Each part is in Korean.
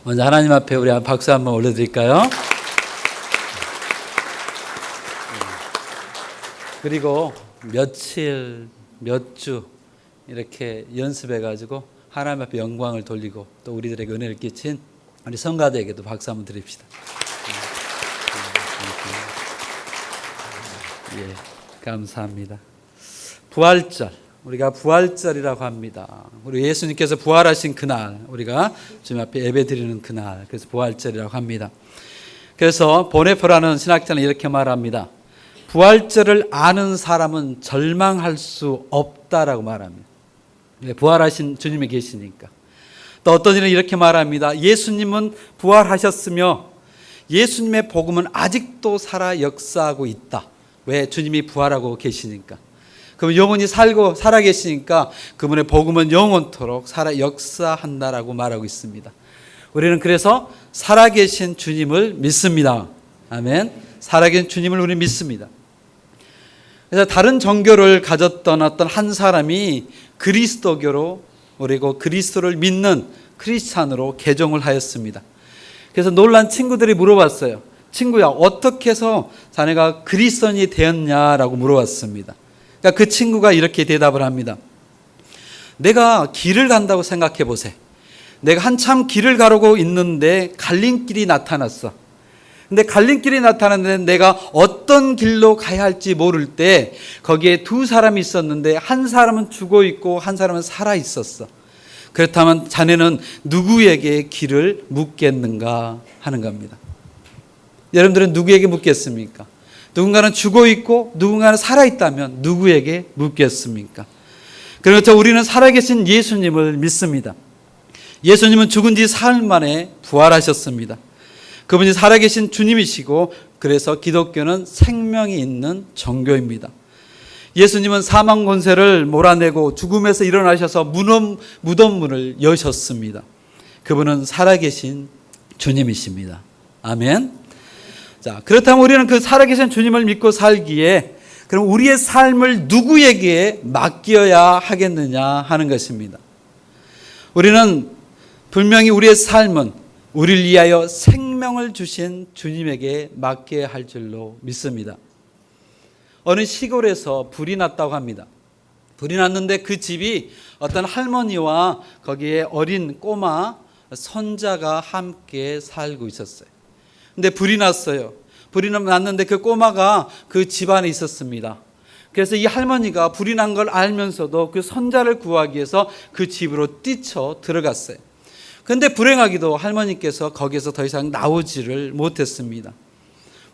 먼저 하나님 앞에 우리 박수 한번 올려드릴까요? 그리고 며칠, 몇 주 이렇게 연습해가지고 하나님 앞에 영광을 돌리고 또 우리들에게 은혜를 끼친 우리 성가대에게도 박수 한번 드립시다. 예, 감사합니다. 부활절, 우리가 부활절이라고 합니다. 우리 예수님께서 부활하신 그날, 우리가 주님 앞에 예배드리는 그날, 그래서 부활절이라고 합니다. 그래서 보네포라는 신학자는 이렇게 말합니다. 부활절을 아는 사람은 절망할 수 없다라고 말합니다. 부활하신 주님이 계시니까. 또 어떤 이는 이렇게 말합니다. 예수님은 부활하셨으며 예수님의 복음은 아직도 살아 역사하고 있다. 왜? 주님이 부활하고 계시니까. 그럼 영원히 살아 계시니까 그분의 복음은 영원토록 살아 역사한다라고 말하고 있습니다. 우리는 그래서 살아계신 주님을 믿습니다. 아멘. 살아계신 주님을 우리 믿습니다. 그래서 다른 종교를 가졌던 어떤 한 사람이 그리스도교로, 그리고 그리스도를 믿는 크리스찬으로 개종을 하였습니다. 그래서 놀란 친구들이 물어봤어요. 친구야, 어떻게 해서 자네가 그리스도인이 되었냐라고 물어봤습니다. 그러니까 그 친구가 이렇게 대답을 합니다. 내가 길을 간다고 생각해 보세요. 내가 한참 길을 가려고 있는데 갈림길이 나타났어. 근데 갈림길이 나타났는데 내가 어떤 길로 가야 할지 모를 때 거기에 두 사람이 있었는데 한 사람은 죽어 있고 한 사람은 살아 있었어. 그렇다면 자네는 누구에게 길을 묻겠는가 하는 겁니다. 여러분들은 누구에게 묻겠습니까? 누군가는 죽어 있고 누군가는 살아 있다면 누구에게 묻겠습니까? 그렇죠. 우리는 살아계신 예수님을 믿습니다. 예수님은 죽은 지 사흘 만에 부활하셨습니다. 그분이 살아계신 주님이시고 그래서 기독교는 생명이 있는 종교입니다. 예수님은 사망 권세를 몰아내고 죽음에서 일어나셔서 무덤문을 여셨습니다. 그분은 살아계신 주님이십니다. 아멘. 자, 그렇다면 우리는 그 살아계신 주님을 믿고 살기에 그럼 우리의 삶을 누구에게 맡겨야 하겠느냐 하는 것입니다. 우리는 분명히 우리의 삶은 우리를 위하여 생명을 주신 주님에게 맡겨야 할 줄로 믿습니다. 어느 시골에서 불이 났다고 합니다. 불이 났는데 그 집이 어떤 할머니와 거기에 어린 꼬마 손자가 함께 살고 있었어요. 근데 불이 났어요. 불이 났는데 그 꼬마가 그 집 안에 있었습니다. 그래서 이 할머니가 불이 난 걸 알면서도 그 손자를 구하기 위해서 그 집으로 뛰쳐 들어갔어요. 그런데 불행하게도 할머니께서 거기에서 더 이상 나오지를 못했습니다.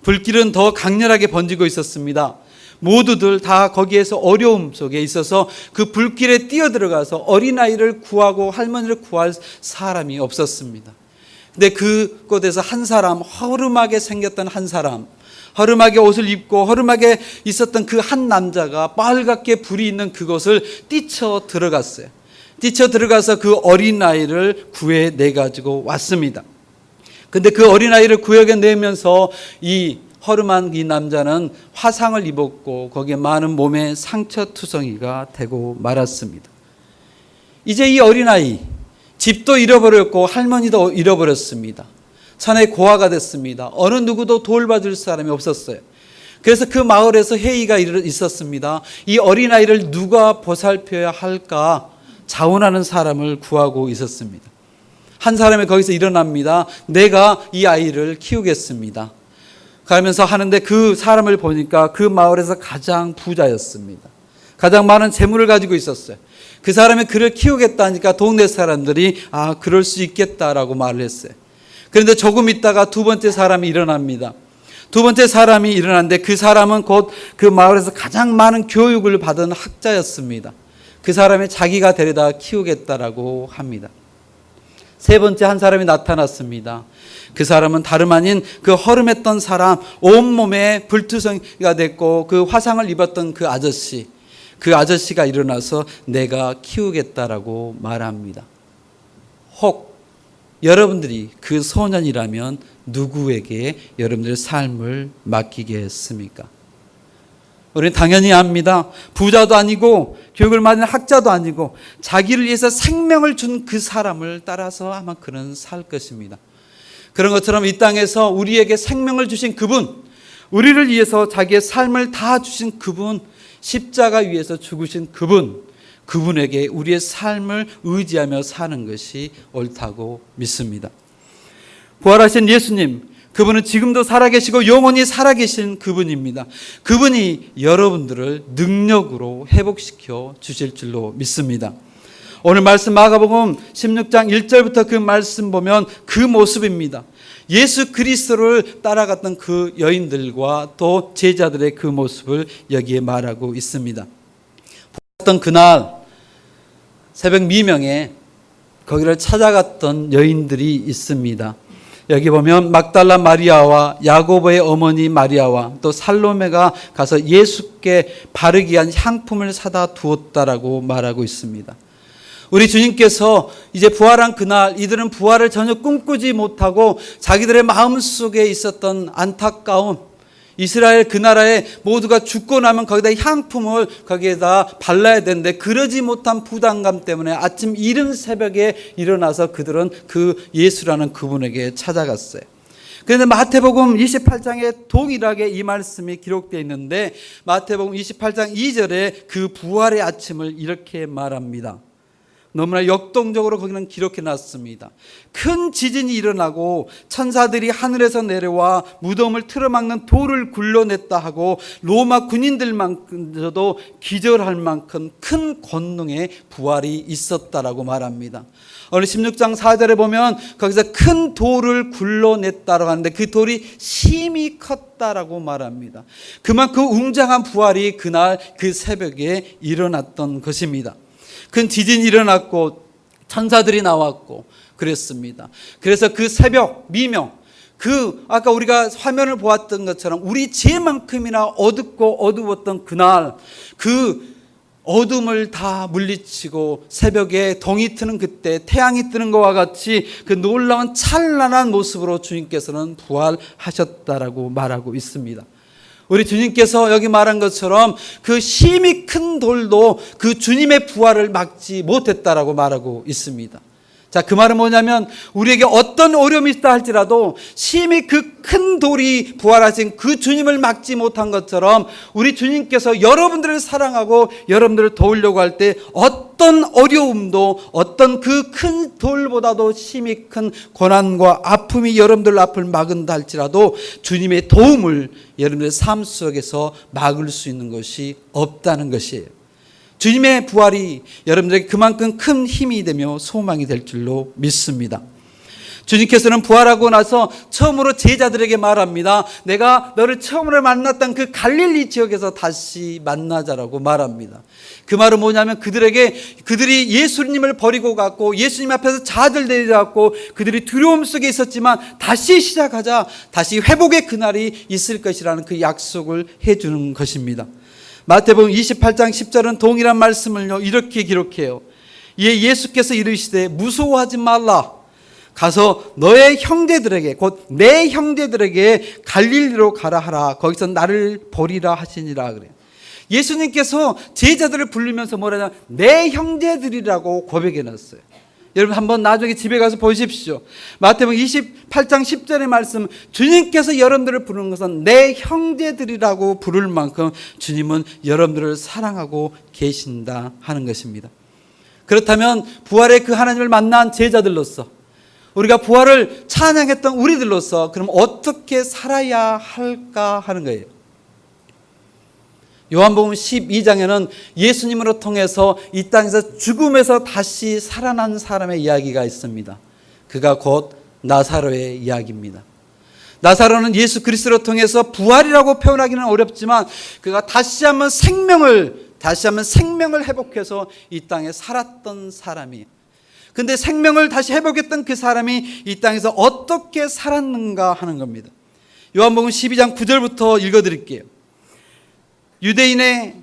불길은 더 강렬하게 번지고 있었습니다. 모두들 다 거기에서 어려움 속에 있어서 그 불길에 뛰어들어가서 어린아이를 구하고 할머니를 구할 사람이 없었습니다. 근데 그곳에서 한 사람, 허름하게 생겼던 한 사람, 허름하게 옷을 입고 허름하게 있었던 그 한 남자가 빨갛게 불이 있는 그곳을 뛰쳐 들어갔어요. 뛰쳐 들어가서 그 어린아이를 구해내가지고 왔습니다. 근데 그 어린아이를 구해내면서 이 허름한 이 남자는 화상을 입었고 거기에 많은 몸에 상처투성이가 되고 말았습니다. 이제 이 어린아이, 집도 잃어버렸고 할머니도 잃어버렸습니다. 산에 고아가 됐습니다. 어느 누구도 돌봐줄 사람이 없었어요. 그래서 그 마을에서 회의가 있었습니다. 이 어린아이를 누가 보살펴야 할까 자원하는 사람을 구하고 있었습니다. 한 사람이 거기서 일어납니다. 내가 이 아이를 키우겠습니다. 가면서 하는데 그 사람을 보니까 그 마을에서 가장 부자였습니다. 가장 많은 재물을 가지고 있었어요. 그 사람이 그를 키우겠다니까 동네 사람들이 그럴 수 있겠다라고 말을 했어요. 그런데 조금 있다가 두 번째 사람이 일어납니다. 두 번째 사람이 일어났는데 그 사람은 곧 그 마을에서 가장 많은 교육을 받은 학자였습니다. 그 사람이 자기가 데려다 키우겠다라고 합니다. 세 번째 한 사람이 나타났습니다. 그 사람은 다름 아닌 그 허름했던 사람, 온몸에 불투성이가 됐고 그 화상을 입었던 그 아저씨가 일어나서 내가 키우겠다라고 말합니다. 혹 여러분들이 그 소년이라면 누구에게 여러분들의 삶을 맡기겠습니까? 우리는 당연히 압니다. 부자도 아니고 교육을 받은 학자도 아니고 자기를 위해서 생명을 준 그 사람을 따라서 아마 그는 살 것입니다. 그런 것처럼 이 땅에서 우리에게 생명을 주신 그분, 우리를 위해서 자기의 삶을 다 주신 그분, 십자가 위에서 죽으신 그분에게 우리의 삶을 의지하며 사는 것이 옳다고 믿습니다. 부활하신 예수님, 그분은 지금도 살아계시고 영원히 살아계신 그분입니다. 그분이 여러분들을 능력으로 회복시켜 주실 줄로 믿습니다. 오늘 말씀 마가복음 16장 1절부터 그 말씀 보면 그 모습입니다. 예수 그리스도를 따라갔던 그 여인들과 또 제자들의 그 모습을 여기에 말하고 있습니다. 보았던 그날 새벽 미명에 거기를 찾아갔던 여인들이 있습니다. 여기 보면 막달라 마리아와 야고보의 어머니 마리아와 또 살로메가 가서 예수께 바르기 위한 향품을 사다 두었다라고 말하고 있습니다. 우리 주님께서 이제 부활한 그날 이들은 부활을 전혀 꿈꾸지 못하고 자기들의 마음속에 있었던 안타까움, 이스라엘 그 나라에 모두가 죽고 나면 거기다 향품을 거기에다 발라야 되는데 그러지 못한 부담감 때문에 아침 이른 새벽에 일어나서 그들은 그 예수라는 그분에게 찾아갔어요. 그런데 마태복음 28장에 동일하게 이 말씀이 기록되어 있는데 마태복음 28장 2절에 그 부활의 아침을 이렇게 말합니다. 너무나 역동적으로 거기는 기록해 놨습니다. 큰 지진이 일어나고 천사들이 하늘에서 내려와 무덤을 틀어막는 돌을 굴러냈다 하고 로마 군인들만큼도 기절할 만큼 큰 권능의 부활이 있었다라고 말합니다. 오늘 16장 4절에 보면 거기서 큰 돌을 굴러냈다라고 하는데 그 돌이 심히 컸다라고 말합니다. 그만큼 웅장한 부활이 그날 그 새벽에 일어났던 것입니다. 큰 지진이 일어났고 천사들이 나왔고 그랬습니다. 그래서 그 새벽 미명, 그 아까 우리가 화면을 보았던 것처럼 우리 죄만큼이나 어둡고 어두웠던 그날 그 어둠을 다 물리치고 새벽에 동이 트는 그때 태양이 뜨는 것과 같이 그 놀라운 찬란한 모습으로 주님께서는 부활하셨다라고 말하고 있습니다. 우리 주님께서 여기 말한 것처럼 그 심히 큰 돌도 그 주님의 부활을 막지 못했다라고 말하고 있습니다. 자, 그 말은 뭐냐면 우리에게 어떤 어려움이 있다 할지라도 심히 그 큰 돌이 부활하신 그 주님을 막지 못한 것처럼 우리 주님께서 여러분들을 사랑하고 여러분들을 도우려고 할 때 어떤 어려움도 어떤 그 큰 돌보다도 심히 큰 고난과 아픔이 여러분들 앞을 막은다 할지라도 주님의 도움을 여러분들의 삶 속에서 막을 수 있는 것이 없다는 것이에요. 주님의 부활이 여러분들에게 그만큼 큰 힘이 되며 소망이 될 줄로 믿습니다. 주님께서는 부활하고 나서 처음으로 제자들에게 말합니다. 내가 너를 처음으로 만났던 그 갈릴리 지역에서 다시 만나자라고 말합니다. 그 말은 뭐냐면 그들이 예수님을 버리고 갔고 예수님 앞에서 좌절되었고 그들이 두려움 속에 있었지만 다시 시작하자, 다시 회복의 그날이 있을 것이라는 그 약속을 해주는 것입니다. 마태복음 28장 10절은 동일한 말씀을 이렇게 기록해요. 이에 예수께서 이르시되 무서워하지 말라. 가서 너의 형제들에게 곧 내 형제들에게 갈릴리로 가라 하라. 거기서 나를 보리라 하시니라 그래요. 예수님께서 제자들을 부르면서 뭐라냐 내 형제들이라고 고백해 놨어요. 여러분 한번 나중에 집에 가서 보십시오. 마태복음 28장 10절의 말씀, 주님께서 여러분들을 부르는 것은 내 형제들이라고 부를 만큼 주님은 여러분들을 사랑하고 계신다 하는 것입니다. 그렇다면 부활의 그 하나님을 만난 제자들로서 우리가 부활을 찬양했던 우리들로서 그럼 어떻게 살아야 할까 하는 거예요. 요한복음 12장에는 예수님으로 통해서 이 땅에서 죽음에서 다시 살아난 사람의 이야기가 있습니다. 그가 곧 나사로의 이야기입니다. 나사로는 예수 그리스도를 통해서 부활이라고 표현하기는 어렵지만 그가 다시 한번 생명을 회복해서 이 땅에 살았던 사람이에요. 근데 생명을 다시 회복했던 그 사람이 이 땅에서 어떻게 살았는가 하는 겁니다. 요한복음 12장 9절부터 읽어드릴게요. 유대인의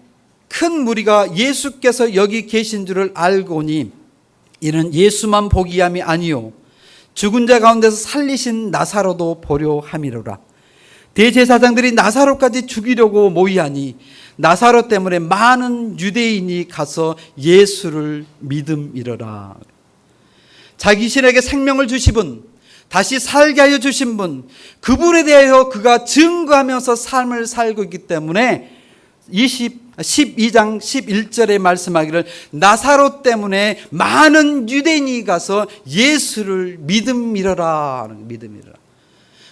큰 무리가 예수께서 여기 계신 줄을 알고니 이는 예수만 보기 함이 아니요 죽은 자 가운데서 살리신 나사로도 보려 함이로라. 대제사장들이 나사로까지 죽이려고 모의하니 나사로 때문에 많은 유대인이 가서 예수를 믿음이러라. 자기 신에게 생명을 주신 분, 다시 살게 하여 주신 분, 그분에 대하여 그가 증거하면서 삶을 살고 있기 때문에 12장 11절에 말씀하기를 나사로 때문에 많은 유대인이 가서 예수를 믿음이러라. 믿음이러라.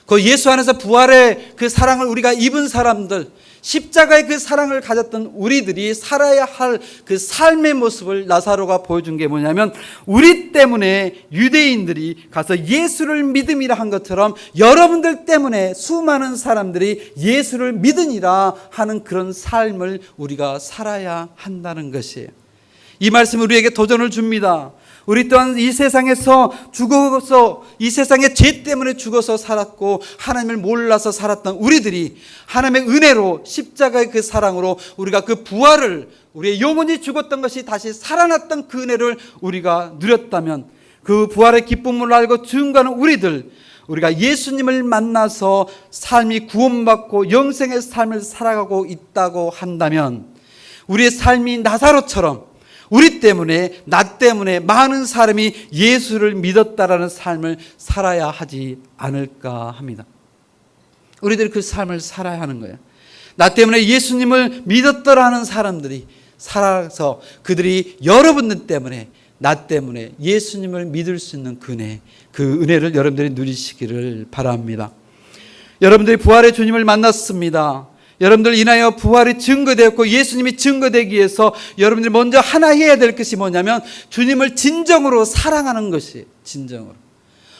그 예수 안에서 부활의 그 사랑을 우리가 입은 사람들, 십자가의 그 사랑을 가졌던 우리들이 살아야 할 그 삶의 모습을 나사로가 보여준 게 뭐냐면, 우리 때문에 유대인들이 가서 예수를 믿음이라 한 것처럼 여러분들 때문에 수많은 사람들이 예수를 믿으니라 하는 그런 삶을 우리가 살아야 한다는 것이에요. 이 말씀은 우리에게 도전을 줍니다. 우리 또한 이 세상에서 죽어서, 이 세상의 죄 때문에 죽어서 살았고 하나님을 몰라서 살았던 우리들이 하나님의 은혜로, 십자가의 그 사랑으로 우리가 그 부활을, 우리의 영혼이 죽었던 것이 다시 살아났던 그 은혜를 우리가 누렸다면, 그 부활의 기쁨을 알고 증거하는 우리들, 우리가 예수님을 만나서 삶이 구원받고 영생의 삶을 살아가고 있다고 한다면, 우리의 삶이 나사로처럼 우리 때문에, 나 때문에 많은 사람이 예수를 믿었다라는 삶을 살아야 하지 않을까 합니다. 우리들이 그 삶을 살아야 하는 거예요. 나 때문에 예수님을 믿었더라 하는 사람들이 살아서 그들이 여러분들 때문에, 나 때문에 예수님을 믿을 수 있는 그 은혜를 여러분들이 누리시기를 바랍니다. 여러분들이 부활의 주님을 만났습니다. 여러분들 인하여 부활이 증거되었고 예수님이 증거되기 위해서 여러분들이 먼저 하나 해야 될 것이 뭐냐면, 주님을 진정으로 사랑하는 것이, 진정으로.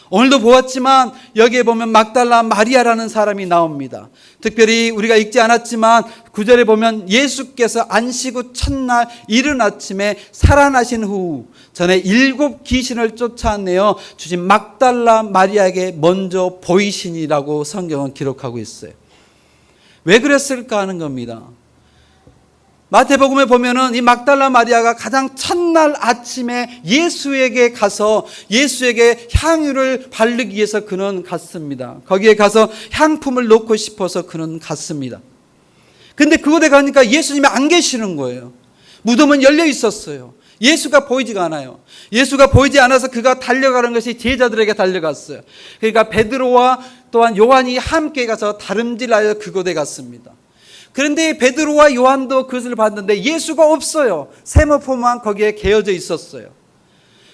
오늘도 보았지만 여기에 보면 막달라 마리아라는 사람이 나옵니다. 특별히 우리가 읽지 않았지만 9절에 보면 예수께서 안식 후 첫날 이른 아침에 살아나신 후 전에 7 귀신을 쫓아내어 주신 막달라 마리아에게 먼저 보이시니라고 성경은 기록하고 있어요. 왜 그랬을까 하는 겁니다. 마태복음에 보면은 이 막달라 마리아가 가장 첫날 아침에 예수에게 가서 예수에게 향유를 바르기 위해서 그는 갔습니다. 거기에 가서 향품을 놓고 싶어서 그는 갔습니다. 근데 그곳에 가니까 예수님이 안 계시는 거예요. 무덤은 열려 있었어요. 예수가 보이지가 않아요. 예수가 보이지 않아서 그가 달려가는 것이 제자들에게 달려갔어요. 그러니까 베드로와 또한 요한이 함께 가서 다름질하여 그곳에 갔습니다. 그런데 베드로와 요한도 그것을 봤는데 예수가 없어요. 세마포만 거기에 개어져 있었어요.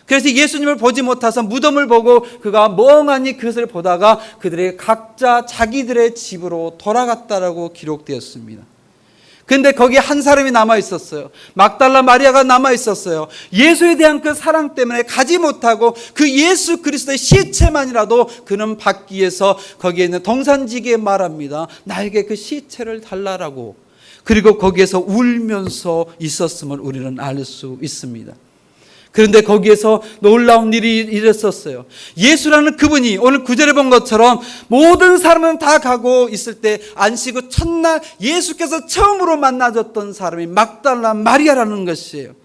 그래서 예수님을 보지 못해서 무덤을 보고 그가 멍하니 그것을 보다가 그들의 각자 자기들의 집으로 돌아갔다라고 기록되었습니다. 근데 거기에 한 사람이 남아 있었어요. 막달라 마리아가 남아 있었어요. 예수에 대한 그 사랑 때문에 가지 못하고 그 예수 그리스도의 시체만이라도 그는 받기 위해서 거기에 있는 동산지기에 말합니다. 나에게 그 시체를 달라라고. 그리고 거기에서 울면서 있었음을 우리는 알 수 있습니다. 그런데 거기에서 놀라운 일이 일었었어요. 예수라는 그분이 오늘 9절에 본 것처럼 모든 사람은 다 가고 있을 때 안식 후 첫날 예수께서 처음으로 만나줬던 사람이 막달라 마리아라는 것이에요.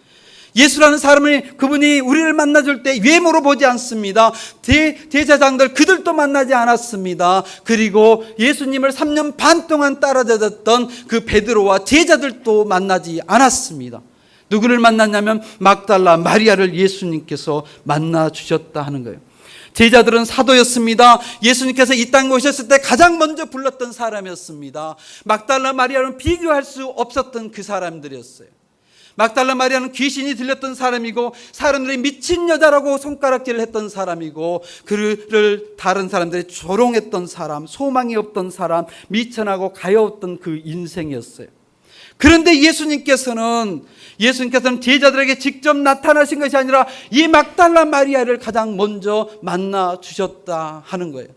예수라는 사람이, 그분이 우리를 만나줄 때 외모로 보지 않습니다. 대제사장들 그들도 만나지 않았습니다. 그리고 예수님을 3년 반 동안 따라다녔던 그 베드로와 제자들도 만나지 않았습니다. 누구를 만났냐면 막달라 마리아를 예수님께서 만나 주셨다 하는 거예요. 제자들은 사도였습니다. 예수님께서 이 땅에 오셨을 때 가장 먼저 불렀던 사람이었습니다. 막달라 마리아는 비교할 수 없었던 그 사람들이었어요. 막달라 마리아는 귀신이 들렸던 사람이고 사람들이 미친 여자라고 손가락질을 했던 사람이고 그를 다른 사람들이 조롱했던 사람, 소망이 없던 사람, 미천하고 가여웠던 그 인생이었어요. 그런데 예수님께서는 제자들에게 직접 나타나신 것이 아니라 이 막달라 마리아를 가장 먼저 만나 주셨다 하는 거예요.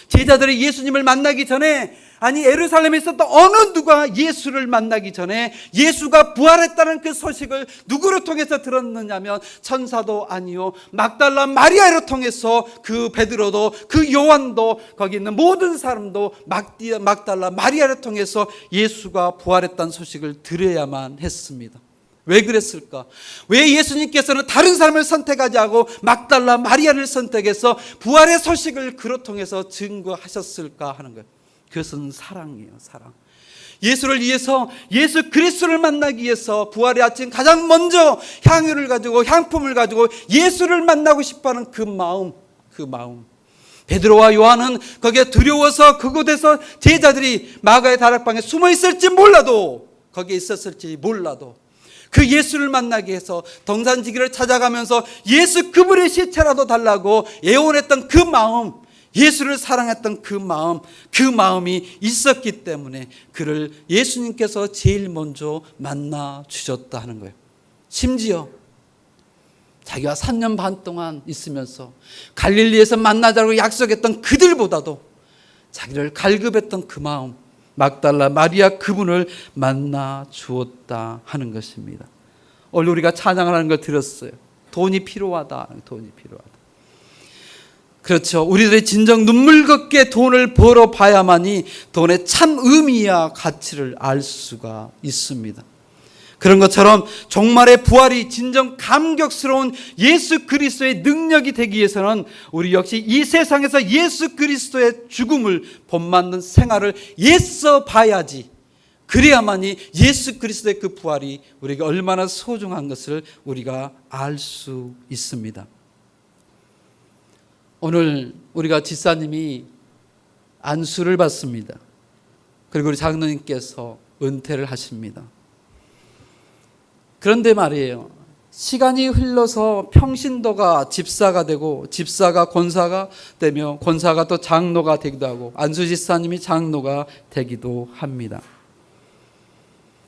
제자들이 예수님을 만나기 전에, 아니 예루살렘에 있었던 어느 누가 예수를 만나기 전에 예수가 부활했다는 그 소식을 누구를 통해서 들었느냐면 천사도 아니요 막달라 마리아를 통해서 그 베드로도 그 요한도 거기 있는 모든 사람도 막달라 마리아를 통해서 예수가 부활했다는 소식을 들어야만 했습니다. 왜 그랬을까? 왜 예수님께서는 다른 사람을 선택하지 않고 막달라 마리아를 선택해서 부활의 소식을 그로 통해서 증거하셨을까 하는 거예요. 그것은 사랑이에요. 사랑. 예수를 위해서, 예수 그리스도를 만나기 위해서 부활의 아침 가장 먼저 향유를 가지고, 향품을 가지고 예수를 만나고 싶어하는 그 마음. 베드로와 요한은 거기에 두려워서 그곳에서 제자들이 마가의 다락방에 숨어 있을지 몰라도, 거기에 있었을지 몰라도 그 예수를 만나기 위해서 동산지기를 찾아가면서 예수 그분의 시체라도 달라고 애원했던 그 마음, 예수를 사랑했던 그 마음이 있었기 때문에 그를 예수님께서 제일 먼저 만나 주셨다 하는 거예요. 심지어 자기가 3년 반 동안 있으면서 갈릴리에서 만나자고 약속했던 그들보다도 자기를 갈급했던 그 마음, 막달라 마리아 그분을 만나 주었다 하는 것입니다. 오늘 우리가 찬양을 하는 걸 들었어요. 돈이 필요하다. 그렇죠. 우리들의 진정 눈물겹게 돈을 벌어봐야만이 돈의 참 의미와 가치를 알 수가 있습니다. 그런 것처럼 종말의 부활이 진정 감격스러운 예수 그리스도의 능력이 되기 위해서는 우리 역시 이 세상에서 예수 그리스도의 죽음을 본받는 생활을 애써 봐야지, 그래야만이 예수 그리스도의 그 부활이 우리에게 얼마나 소중한 것을 우리가 알 수 있습니다. 오늘 우리가 집사님이 안수를 받습니다. 그리고 우리 장로님께서 은퇴를 하십니다. 그런데 말이에요, 시간이 흘러서 평신도가 집사가 되고, 집사가 권사가 되며, 권사가 또 장로가 되기도 하고, 안수 집사님이 장로가 되기도 합니다.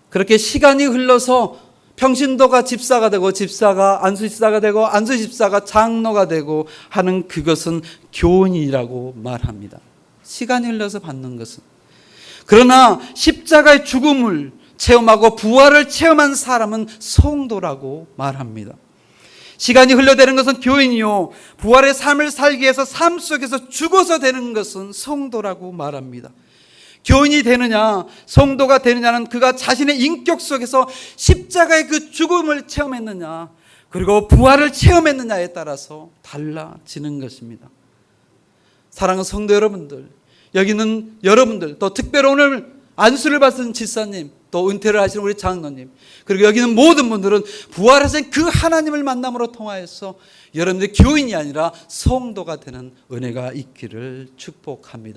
그렇게 시간이 흘러서 평신도가 집사가 되고, 집사가 안수 집사가 되고, 안수 집사가 장로가 되고 하는 그것은 교훈이라고 말합니다. 시간이 흘러서 받는 것은. 그러나 십자가의 죽음을 체험하고 부활을 체험한 사람은 성도라고 말합니다. 시간이 흘러되는 것은 교인이요, 부활의 삶을 살기 위해서 삶 속에서 죽어서 되는 것은 성도라고 말합니다. 교인이 되느냐, 성도가 되느냐는 그가 자신의 인격 속에서 십자가의 그 죽음을 체험했느냐, 그리고 부활을 체험했느냐에 따라서 달라지는 것입니다. 사랑하는 성도 여러분들, 여기는 여러분들, 또 특별히 오늘 안수를 받은 집사님, 또 은퇴를 하시는 우리 장로님, 그리고 여기는 모든 분들은 부활하신 그 하나님을 만남으로 통하여서 여러분들이 교인이 아니라 성도가 되는 은혜가 있기를 축복합니다.